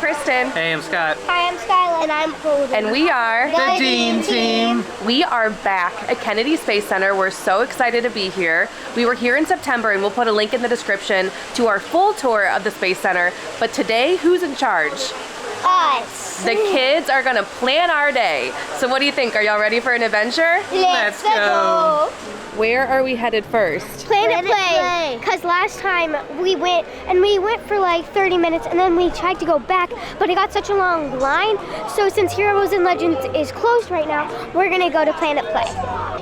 Kristen. Hey, I'm Scott. Hi, I'm Skyela. And I'm Holden. And we are The Dean Team. We are back at Kennedy Space Center. We're so excited to be here. We were here in September, and we'll put a link in the description to our full tour of the Space Center. But today, who's in charge? Us. The kids are gonna plan our day. So what do you think? Are y'all ready for an adventure? Let's go. Where are we headed first? Planet Play. Because last time we went for like 30 minutes and then we tried to go back, but it got such a long line. So since Heroes and Legends is closed right now, we're gonna go to Planet Play.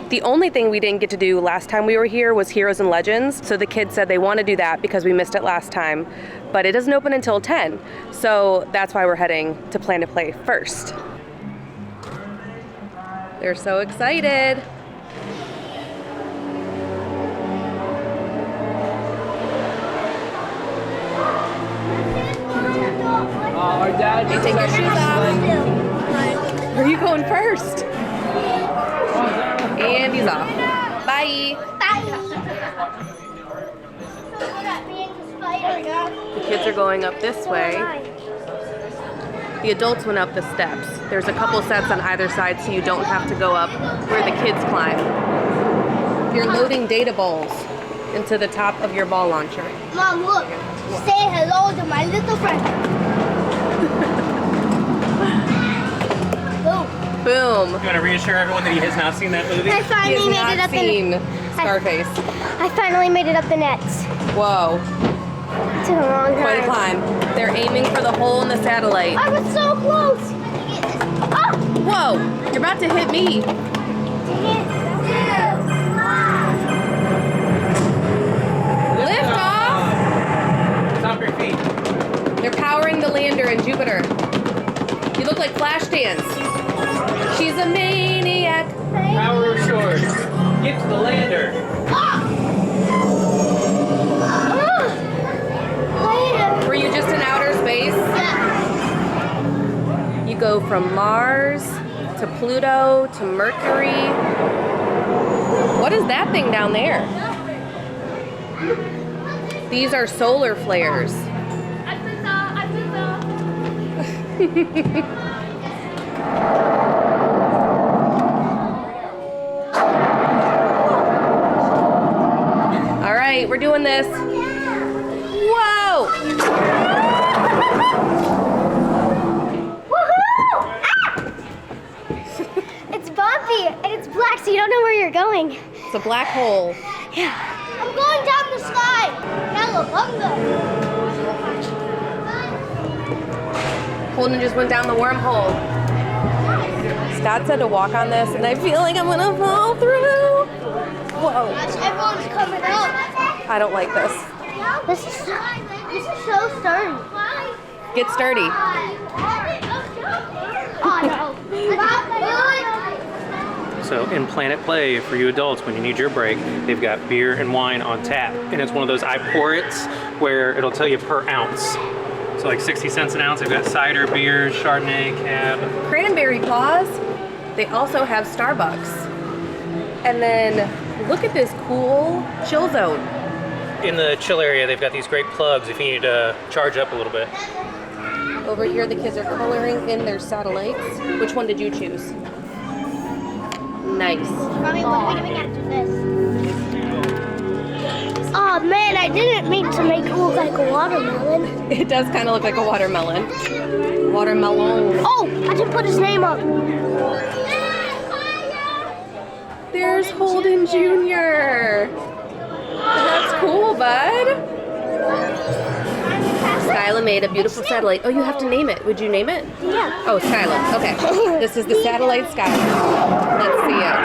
The only thing we didn't get to do last time we were here was Heroes and Legends. So the kids said they want to do that because we missed it last time. But it doesn't open until 10. So that's why we're heading to Planet Play first. They're so excited. Our dad. Hey, take your shoes off. Where are you going first? And he's off. Bye. The kids are going up this way. The adults went up the steps. There's a couple sets on either side so you don't have to go up where the kids climb. You're loading data balls into the top of your ball launcher. Mom, look. Say hello to my little friend. Boom. Boom. You want to reassure everyone that he has not seen that movie? I He finally has made it not up seen Scarface. I finally made it up the nets. Whoa. It took a long Quite a time. climb. They're aiming for the hole in the satellite. I was so close. Ah! Whoa, you're about to hit me. Lift off. Stop your feet. They're powering the lander in Jupiter. You look like Flashdance. She's a maniac. Power restored. Get to the lander. Were you just in outer space? You go from Mars to Pluto to Mercury. What is that thing down there? These are solar flares. All right, we're doing this. Whoa! It's bumpy and it's black, so you don't know where you're going. It's a black hole. Yeah. I'm going down the sky. Cowabunga. Holden just went down the wormhole. Scott said to walk on this, and I feel like I'm gonna fall through. Whoa. Everyone's coming up. I don't like this. This is so sturdy. Get sturdy. So in Planet Play, for you adults, when you need your break, they've got beer and wine on tap. And it's one of those I pour it's where it'll tell you per ounce. So like 60 cents an ounce. They've got cider, beer, Chardonnay, Cab. Cranberry Paws. They also have Starbucks. And then look at this cool chill zone. In the chill area, they've got these great plugs if you need to charge up a little bit. Over here, the kids are coloring in their satellites. Which one did you choose? Nice. Mommy, what are we doing after this? Oh man, I didn't mean to make it look like a watermelon. It does kind of look like a watermelon. Watermelon. Oh, I didn't put his name up. There's Holden Jr. That's cool, bud. Skyla made a beautiful satellite. Oh, you have to name it. Would you name it? Yeah. Oh, Skyla. Okay. This is the satellite Skyla. Let's see it.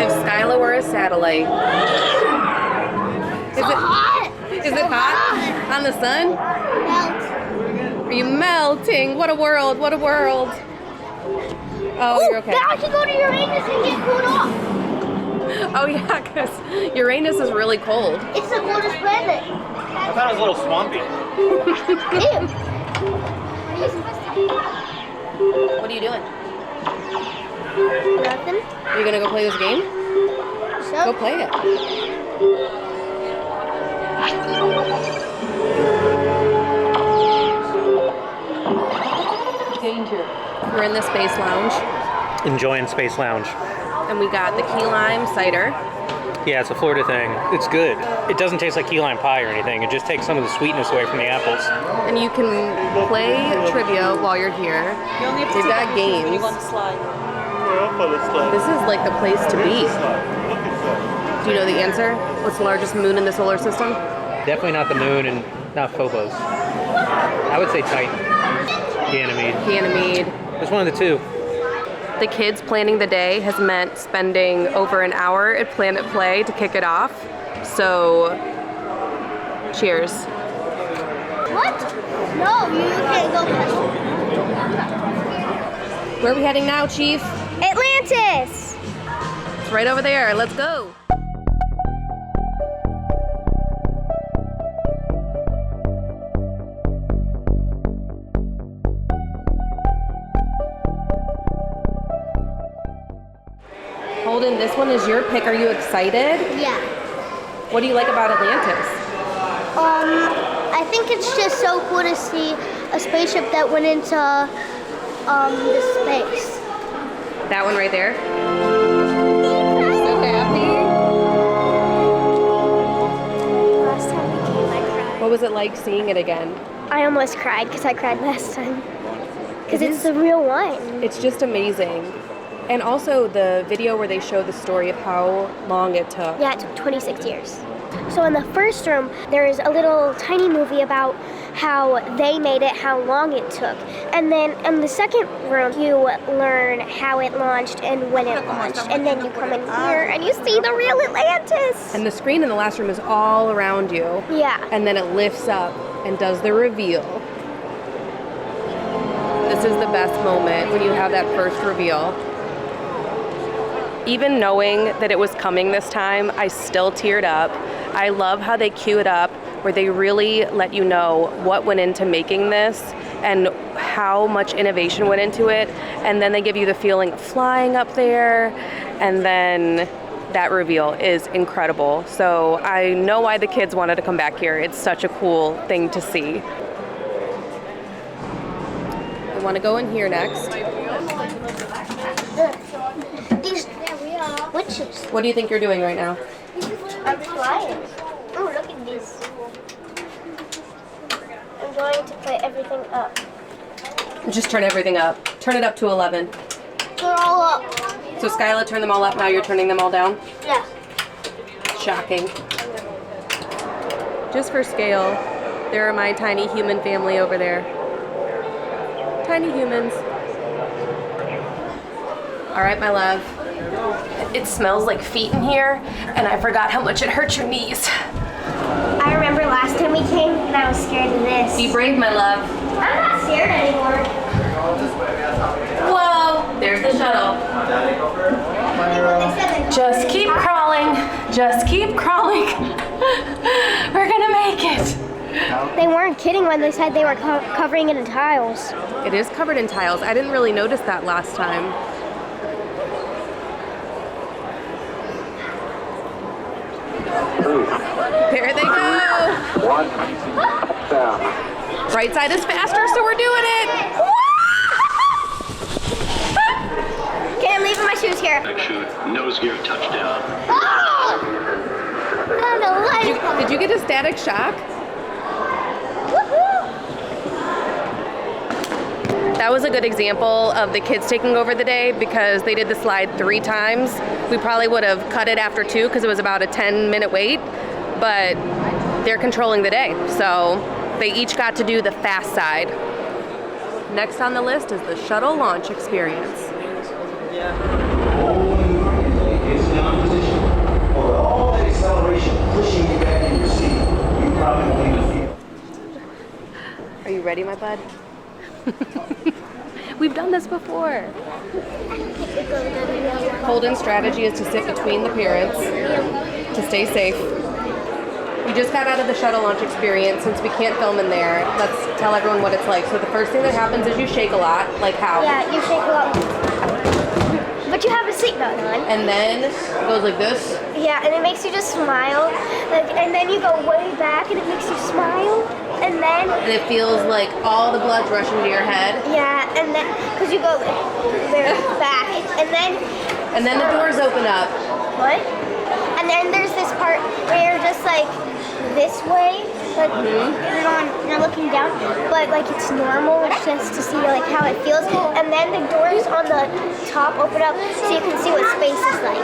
If Skyla were a satellite. Is it hot? On the sun? Are you melting? What a world. What a world. Oh, you're okay. Now I can go to Uranus and get cooled off. Oh yeah, because Uranus is really cold. It's the coldest planet. I thought it was a little swampy. Ew. What are you doing? Nothing. Are you gonna go play this game? Go play it. So, Go play it. Whoa. Go play it. Whoa. Danger. We're in the Space Lounge, Enjoying Space Lounge. and we got the key lime cider. Yeah, it's a Florida thing. It's good. It doesn't taste like key lime pie or anything. It just takes some of the sweetness away from the apples. And you can play trivia while you're here. They've got games. This is like the place to be. Do you know the answer? What's the largest moon in the solar system? Definitely not the moon and not Phobos. I would say Titan. Ganymede. Ganymede. It's one of the two. The kids planning the day has meant spending over an hour at Planet Play to kick it off. So, cheers. What? No, you can't go past. Where are we heading now, Chief? Atlantis! It's right over there. Let's go. Holden, this one is your pick. Are you excited? Yeah. What do you like about Atlantis? I think it's just so cool to see a spaceship that went into the space. That one right there? So happy. Last time we came, I cried. What was it like seeing it again? I almost cried because I cried last time. Because it's the real one. It's just amazing. And also the video where they show the story of how long it took. Yeah, it took 26 years. So in the first room, there's a little tiny movie about how they made it, how long it took. And then in the second room, you learn how it launched and when it launched. And then you come in here and you see the real Atlantis. And the screen in the last room is all around you. Yeah. And then it lifts up and does the reveal. This is the best moment when you have that first reveal. Even knowing that it was coming this time, I still teared up. I love how they cue it up, where they really let you know what went into making this and how much innovation went into it. And then they give you the feeling of flying up there. And then that reveal is incredible. So I know why the kids wanted to come back here. It's such a cool thing to see. I want to go in here next. These witches. What do you think you're doing right now? I'm flying. Oh, look at this. I'm going to put everything up. Just turn everything up. Turn it up to 11. They're all up. So Skyela turned them all up, now you're turning them all down? Yeah. Shocking. Just for scale, there are my tiny human family over there. Tiny humans. All right, my love. It smells like feet in here, and I forgot how much it hurts your knees. I remember last time we came and I was scared of this. Be brave, my love. I'm not scared anymore. Whoa, there's the shuttle. Just keep crawling. Just keep crawling. We're gonna make it. They weren't kidding when they said they were covering it in tiles. It is covered in tiles. I didn't really notice that last time. There they go. One, down. Right side is faster, so we're doing it. Okay, I'm leaving my shoes here. Shoot, nose gear touchdown. Oh! Did you get a static shock? That was a good example of the kids taking over the day because they did the slide 3 times. We probably would have cut it after 2 because it was about a 10-minute wait, but they're controlling the day. So they each got to do the fast side. Next on the list is the shuttle launch experience. It's down position. Over all that acceleration pushing you back in your seat, you probably won't even feel. Are you ready, my bud? We've done this before. Holden's strategy is to sit between the parents to stay safe. We just got out of the shuttle launch experience. Since we can't film in there, let's tell everyone what it's like. So the first thing that happens is you shake a lot. Like how? Yeah, you shake a lot. But but you have a seatbelt on. And then it goes like this. Yeah, and it makes you just smile. Like, and then you go way back, and it makes you smile. And then. And it feels like all the blood's rushing to your head. Yeah, and then because you go there back, and then. And then the doors open up. What? And then there's this part where you're just like this way, like you're looking down, but like it's normal. It's just to see like how it feels. And then the doors on the top open up so you can see what space is like.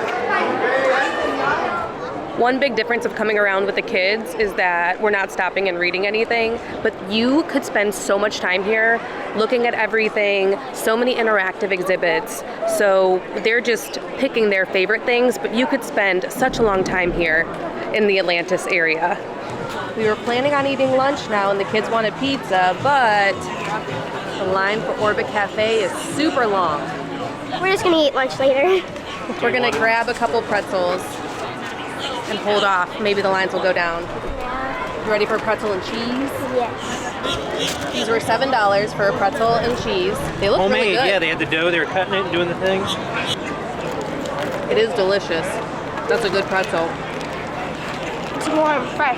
One big difference of coming around with the kids is that we're not stopping and reading anything, but you could spend so much time here looking at everything, so many interactive exhibits. So they're just picking their favorite things, but you could spend such a long time here in the Atlantis area. We were planning on eating lunch now and the kids wanted pizza, but the line for Orbit Cafe is super long. We're just gonna eat lunch later. We're gonna grab a couple pretzels and hold off. Maybe the lines will go down. You ready for pretzel and cheese? Yes. These were $7 for a pretzel and cheese. They look Homemade, really good. yeah, they had the dough, they were cutting it and doing the things. It is delicious. That's a good pretzel. It's warm, fresh.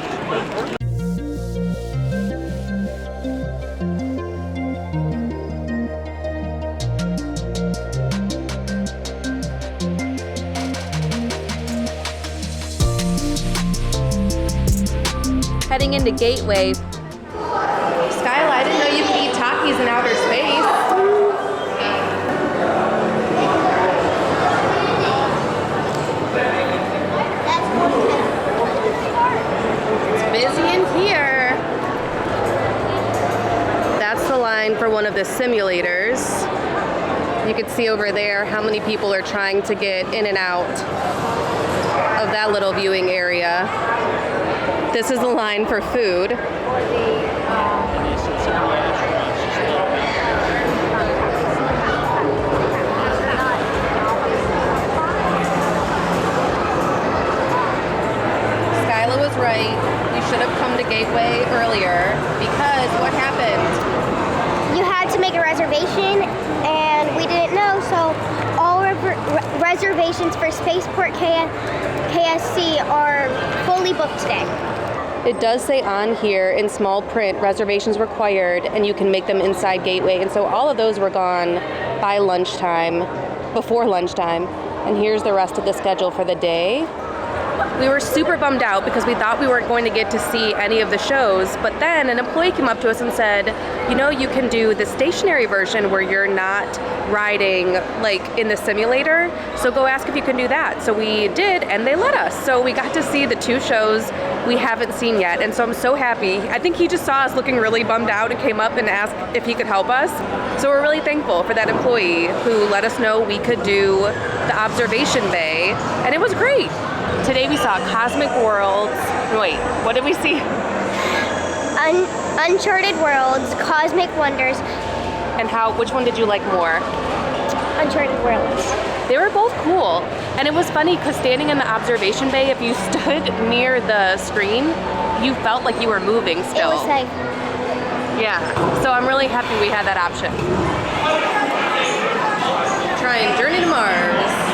Heading into Gateway. Skyela, I didn't know you could eat Takis in outer space. It's busy in here. That's the line for one of the simulators. You can see over there how many people are trying to get in and out of that little viewing area. This is the line for food. Skyela was right. You should have come to Gateway earlier because what happened? You had to make a reservation, and we didn't know, so all reservations for Spaceport KSC are fully booked today. It does say on here in small print, reservations required, and you can make them inside Gateway. And so all of those were gone by lunchtime, before lunchtime. And here's the rest of the schedule for the day. We were super bummed out because we thought we weren't going to get to see any of the shows, but then an employee came up to us and said, you know, you can do the stationary version where you're not riding like in the simulator, so go ask if you can do that. So we did, and they let us. So we got to see the two shows we haven't seen yet, and so I'm so happy. I think he just saw us looking really bummed out and came up and asked if he could help us. So we're really thankful for that employee who let us know we could do the observation bay, and it was great. Today we saw Cosmic Worlds. Wait, what did we see? Uncharted Worlds, Cosmic Wonders. And which one did you like more? Uncharted Worlds. They were both cool. And it was funny because standing in the observation bay, if you stood near the screen, you felt like you were moving still. It was like... Yeah, so I'm really happy we had that option. Trying Journey to Mars.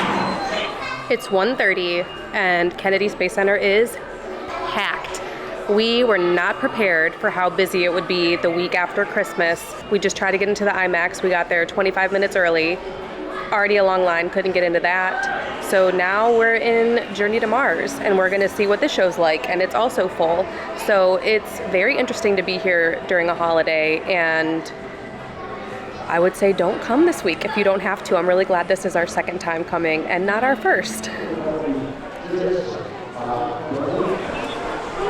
It's 1:30 and Kennedy Space Center is packed. We were not prepared for how busy it would be the week after Christmas. We just tried to get into the IMAX. We got there 25 minutes early. Already a long line, couldn't get into that. So now we're in Journey to Mars and we're gonna see what this show's like, and it's also full. So it's very interesting to be here during a holiday, and I would say don't come this week if you don't have to. I'm really glad this is our second time coming and not our first.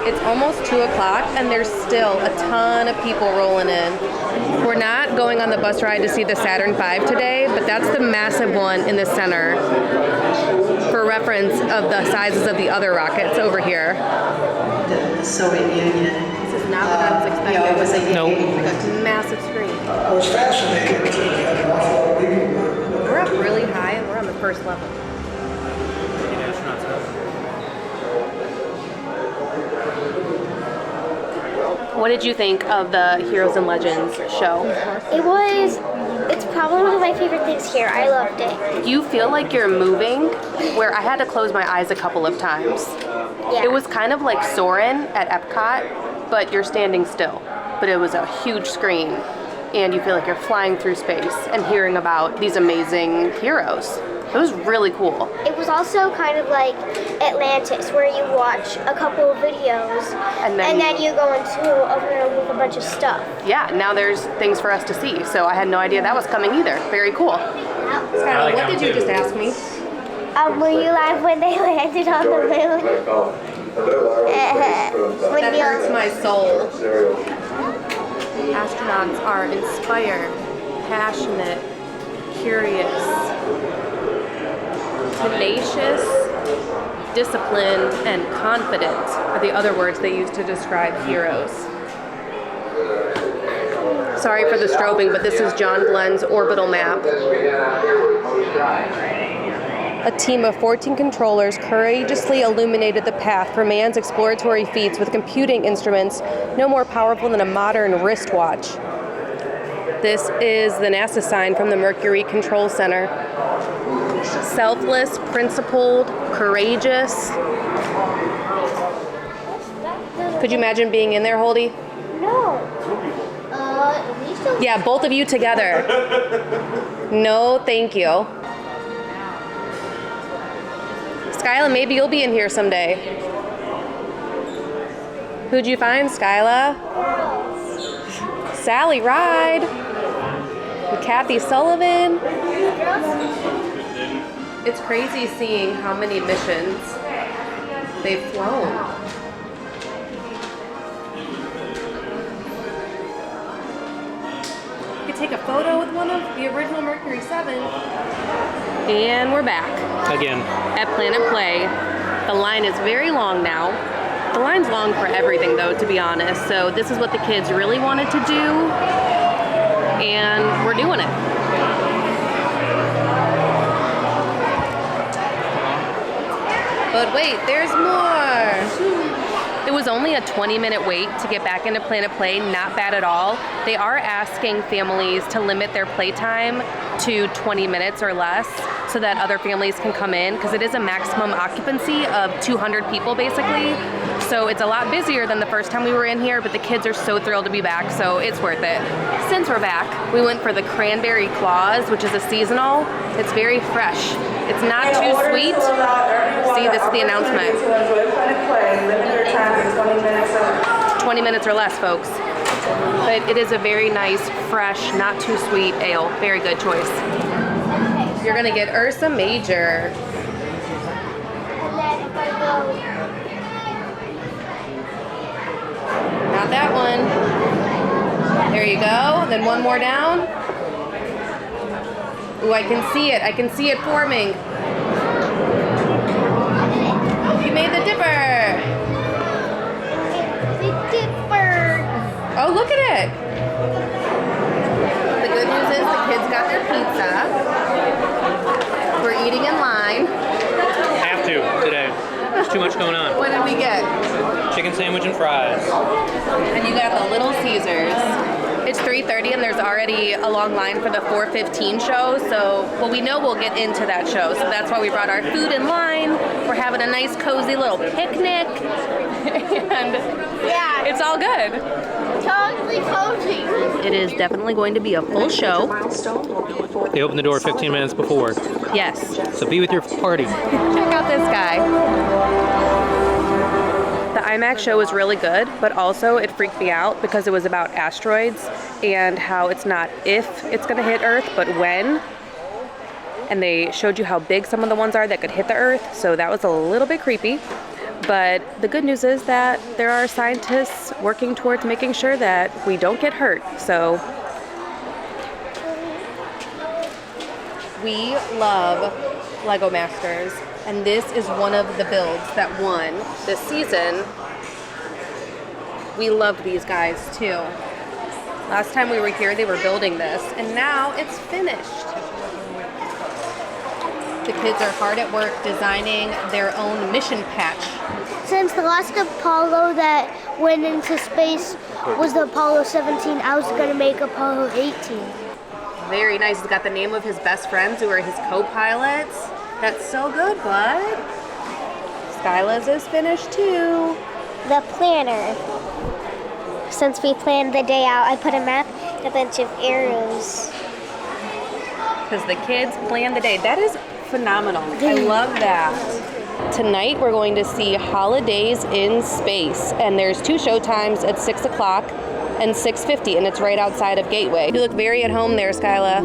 It's almost 2 o'clock and there's still a ton of people rolling in. We're not going on the bus ride to see the Saturn V today, but that's the massive one in the center for reference of the sizes of the other rockets over here. The Soviet Union. This is not what I was expecting. Yeah, it was a Nope. Massive screen. I was fascinated with it. Had an awful lot of people. We're up really high and we're on the first level. What did you think of the Heroes and Legends show? It's probably my favorite things here. I loved it. You feel like you're moving, where I had to close my eyes a couple of times. Yeah. It was kind of like Soarin' at Epcot, but you're standing still. But it was a huge screen, and you feel like you're flying through space and hearing about these amazing heroes. It was really cool. It was also kind of like Atlantis, where you watch a couple of videos And then you go into a room with a bunch of stuff. Yeah, now there's things for us to see. So I had no idea that was coming either. Very cool. Skylar, what did you just ask me? Were you live when they landed on the moon? That hurts my soul. Astronauts are inspired, passionate, curious, tenacious, disciplined, and confident are the other words they use to describe heroes. Sorry for the strobing, but this is John Glenn's orbital map. A team of 14 controllers courageously illuminated the path for man's exploratory feats with computing instruments no more powerful than a modern wristwatch. This is the NASA sign from the Mercury Control Center. Selfless, principled, courageous. Could you imagine being in there, Holdy? No. Yeah, both of you together. No, thank you. Skyla, maybe you'll be in here someday. Who'd you find, Skyla? Sally Ride. And Kathy Sullivan. It's crazy seeing how many missions they've flown. You could take a photo with one of the original Mercury 7. And we're back. Again. At Planet Play. The line is very long now. The line's long for everything though, to be honest. So this is what the kids really wanted to do. And we're doing it. But wait, there's more. It was only a 20-minute wait to get back into Planet Play, not bad at all. They are asking families to limit their playtime to 20 minutes or less so that other families can come in, because it is a maximum occupancy of 200 people basically. So it's a lot busier than the first time we were in here, but the kids are so thrilled to be back, so it's worth it. Since we're back, we went for the Cranberry Claws, which is a seasonal. It's very fresh. It's not too sweet. See, this is the announcement. 20 minutes or less, folks. But it is a very nice, fresh, not too sweet ale. Very good choice. You're gonna get Ursa Major. Not that one. There you go. Then one more down. Ooh, I can see it. I can see it forming. You made the dipper. The dipper. Oh, look at it. The good news is the kids got their pizza. We're eating in line. Have to today. There's too much going on. What did we get? Chicken sandwich and fries. And you got the Little Caesars. It's 3:30 and there's already a long line for the 4:15 show, so, well, we know we'll get into that show, so that's why we brought our food in line. We're having a nice cozy little picnic, and Yeah. it's all good. Totally cozy. It is definitely going to be a full show. They opened the door 15 minutes before, Yes. so be with your party. Check out this guy. The IMAX show was really good, but also it freaked me out because it was about asteroids and how it's not if it's going to hit Earth, but when. And they showed you how big some of the ones are that could hit the Earth, so that was a little bit creepy. But the good news is that there are scientists working towards making sure that we don't get hurt, so. We love Lego Masters, and this is one of the builds that won this season. We love these guys too. Last time we were here, they were building this, and now it's finished. The kids are hard at work designing their own mission patch. Since the last Apollo that went into space was the Apollo 17, I was going to make Apollo 18. Very nice. He's got the name of his best friends who are his co-pilots. That's so good, bud. Skyla's is finished too. The planner. Since we planned the day out, I put a map, a bunch of arrows. Because the kids planned the day. That is phenomenal. I love that. Tonight we're going to see Holidays in Space, and there's 2 show times at 6 o'clock and 6:50, and it's right outside of Gateway. You look very at home there, Skyla.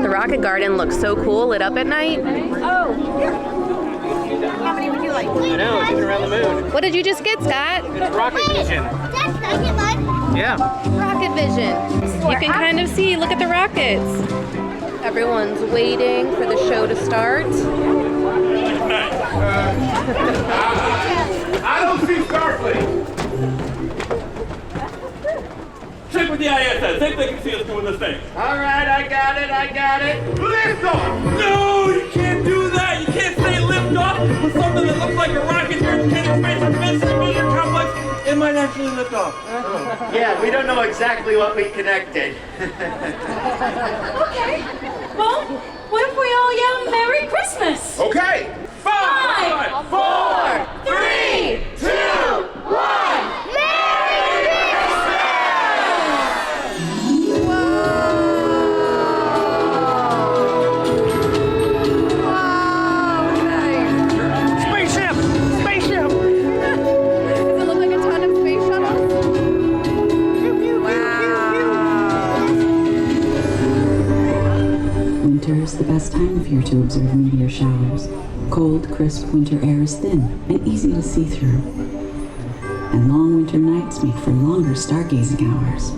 The Rocket Garden looks so cool, lit up at night. Oh, here. How many would you like? I know, it's even around the moon. What did you just get, Scott? It's rocket vision. That's second one. Yeah. Rocket vision. You can kind of see, look at the rockets. Everyone's waiting for the show to start. I don't see Starfleet. Check with the ISS. See if they can see us doing this thing. All right, I got it. Lift off! No, you can't do that. You can't say lift off with something that looks like a rocket here at Kennedy Space Mission Complex. It might actually lift off. Yeah, we don't know exactly what we connected. Okay. Well, what if we all yell Merry Christmas? Okay. 5, 4, 3, 2, 1. Winter is the best time of year to observe meteor showers. Cold, crisp winter air is thin and easy to see through. And long winter nights make for longer stargazing hours.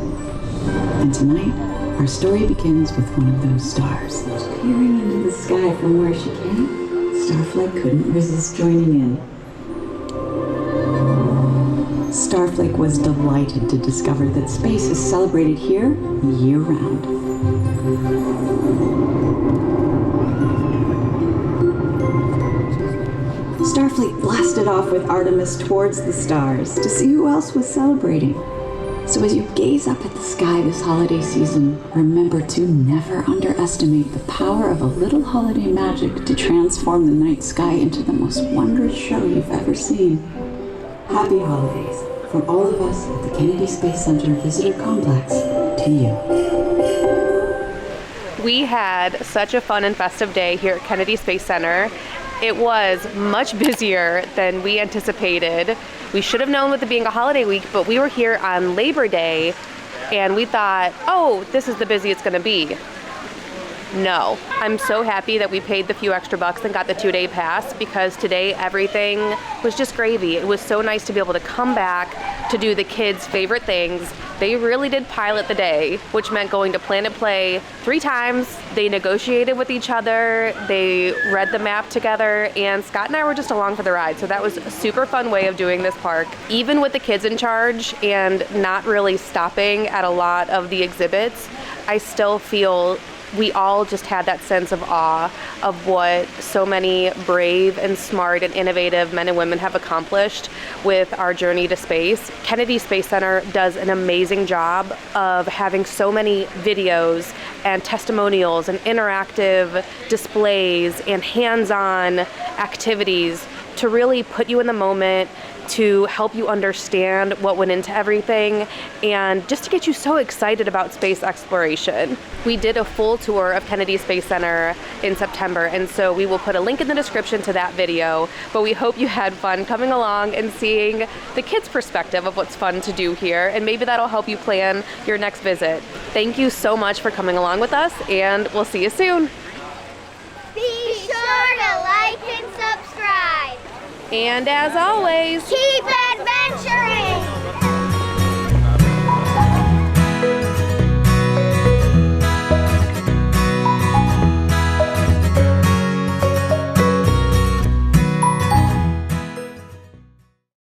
And tonight, our story begins with one of those stars. Peering into the sky from where she came, Starflake couldn't resist joining in. Starflake was delighted to discover that space is celebrated here year-round. Starfleet blasted off with Artemis towards the stars to see who else was celebrating. So as you gaze up at the sky this holiday season, remember to never underestimate the power of a little holiday magic to transform the night sky into the most wondrous show you've ever seen. Happy holidays from all of us at the Kennedy Space Center Visitor Complex to you. We had such a fun and festive day here at Kennedy Space Center. It was much busier than we anticipated. We should have known with it being a holiday week, but we were here on Labor Day and we thought, oh, this is the busiest it's gonna be. No. I'm so happy that we paid the few extra bucks and got the 2-day pass, because today everything was just gravy. It was so nice to be able to come back to do the kids' favorite things. They really did pilot the day, which meant going to Planet Play 3 times. They negotiated with each other, they read the map together, and Scott and I were just along for the ride. So that was a super fun way of doing this park. Even with the kids in charge and not really stopping at a lot of the exhibits, I still feel we all just had that sense of awe of what so many brave and smart and innovative men and women have accomplished with our journey to space. Kennedy Space Center does an amazing job of having so many videos and testimonials and interactive displays and hands-on activities to really put you in the moment, to help you understand what went into everything, and just to get you so excited about space exploration. We did a full tour of Kennedy Space Center in September, and so we will put a link in the description to that video, but we hope you had fun coming along and seeing the kids' perspective of what's fun to do here, and maybe that'll help you plan your next visit. Thank you so much for coming along with us, and we'll see you soon. Be sure to like and subscribe. And as always, Keep adventuring!